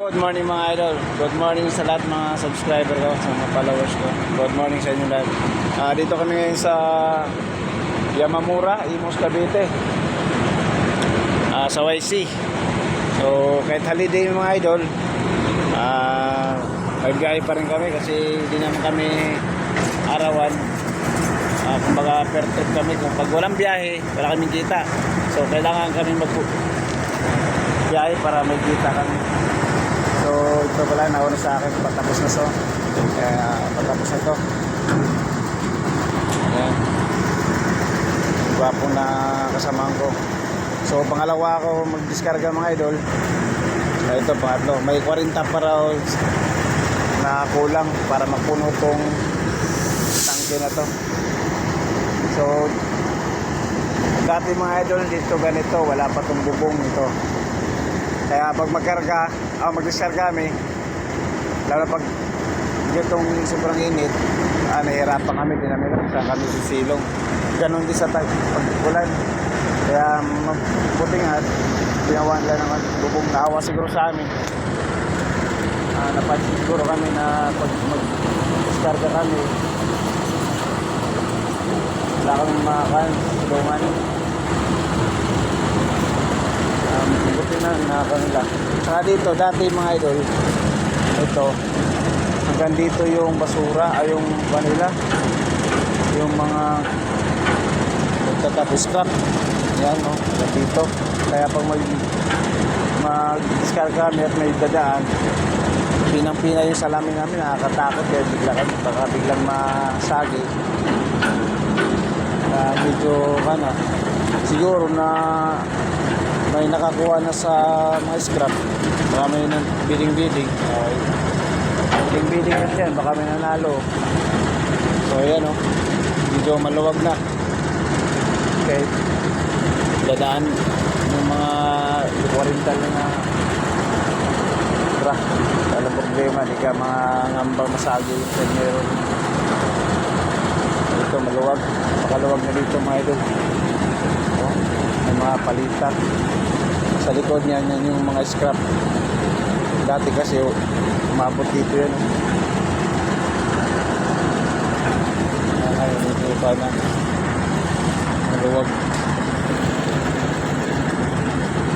Good morning mga idol. Good morning sa lahat mga subscriber ko, sa mga followers ko. Good morning sa inyo lahat. Dito kami ngayon sa Yamamura, Imus, Cavite. Sa YC. So kahit holiday mga idol, magbiyahe pa rin kami kasi hindi naman kami arawan. Kumbaga per trip kami. Kung pag walang biyahe, wala kaming kita. So kailangan kami magbiyahe para may kita kami. So ito pala nauna sa akin, patapos na so. Kaya patapos na to. Ayan. Gwapo na kasamahan ko. So pangalawa ako magdiskarga mga idol. Ito pangatlo, may 40 pa raw na kulang para mapuno tong tangke na to. So dati mga idol dito ganito, wala pa tong bubong ito. Kaya pag mag-diskarga kami, lalo pag itong sobrang init, nahihirapan kami, din namin saan kami sisilong. Ganon din sa pag-ulan. Kaya mabuti nga, ginawa nila naman bubong, naawa siguro sa amin. Napansin siguro kami na pag mag-diskarga kami, wala kami makakan, silungan. Buti na nakakanila. Saka dito dati mga idol, ito hanggang dito yung basura ay yung vanilla, yung mga magtatapos scrap yan no, dito. Kaya pag mag-discard kami at may dadaan, pinang-pina yung salamin namin, nakakatakot kaya baka biglang masagi na medyo siguro na may nakakuha na sa mga scrap, baka may bidding-bidding na yan, baka may nanalo. So ayan o, medyo maluwag na. Okay, dadaan yung mga oriental na walang problema, di ka mga ngambang masagi yung sanyero. Ito maluwag, makaluwag na dito mga idol. May mga palitan sa likod niyan, yan yung mga scrap. Dati kasi umabot dito yan. Ngayon ito pa na maluwag.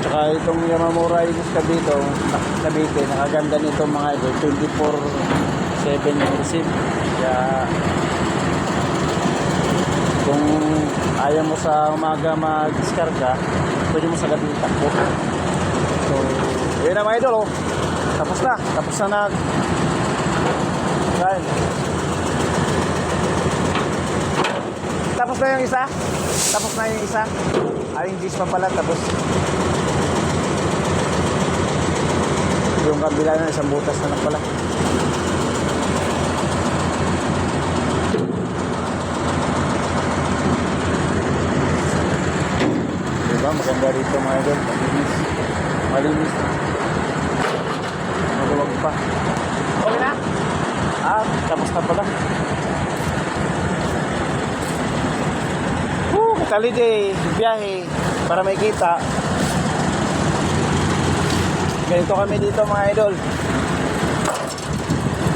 Tsaka itong Yamamura Imus Cavite, nakaganda nito mga idol, 24/7 yung receive. Kaya kung ayaw mo sa umaga mag-diskarga, pwede mo sa gabi takbo. So, yun na mga idol, oh. Tapos na Dahil. Tapos na yung isa. Yung G's pa pala, tapos. Yung kabila na, isang butas na lang pala. Maganda rito mga idol, malinis, maluwag pa. Okay na? Tapos na pala. Holiday, biyahe para may kita. Ganito kami dito mga idol,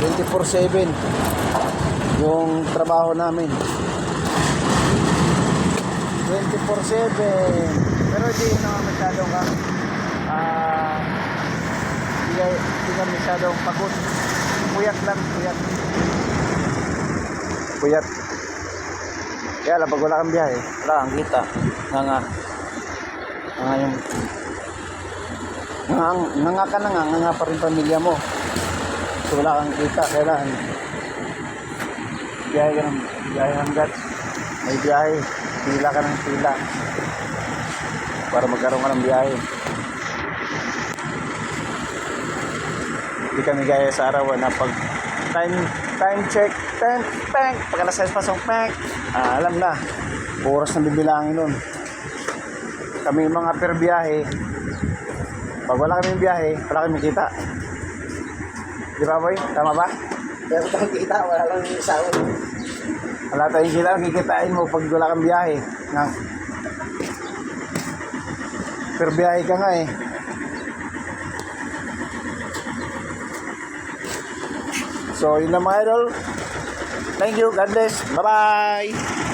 24/7 yung trabaho namin, 24/7. Pero hindi naman masyadong hindi ka masyadong pagod. Puyat. Kaya lang pag wala kang biyahe, wala kang kita. Nga pa rin pamilya mo. So wala kang kita, kailangan biyahe hanggat may biyahe, pila ka ng pila para magkaroon ka ng biyahe. Hindi kami gaya sa araw na pag time check, pag alas 6 pasok, alam na, oras na bibilangin nun. Kami mga per biyahe, pag wala kami biyahe, wala kami kita. Di ba boy? Tama ba? Wala tayong kita, wala lang yung sahod. Wala tayong kita, kikitain mo pag wala kang biyahe. Per biyahe ka nga eh. So, yun lang mga idol. Thank you. God bless. Bye-bye.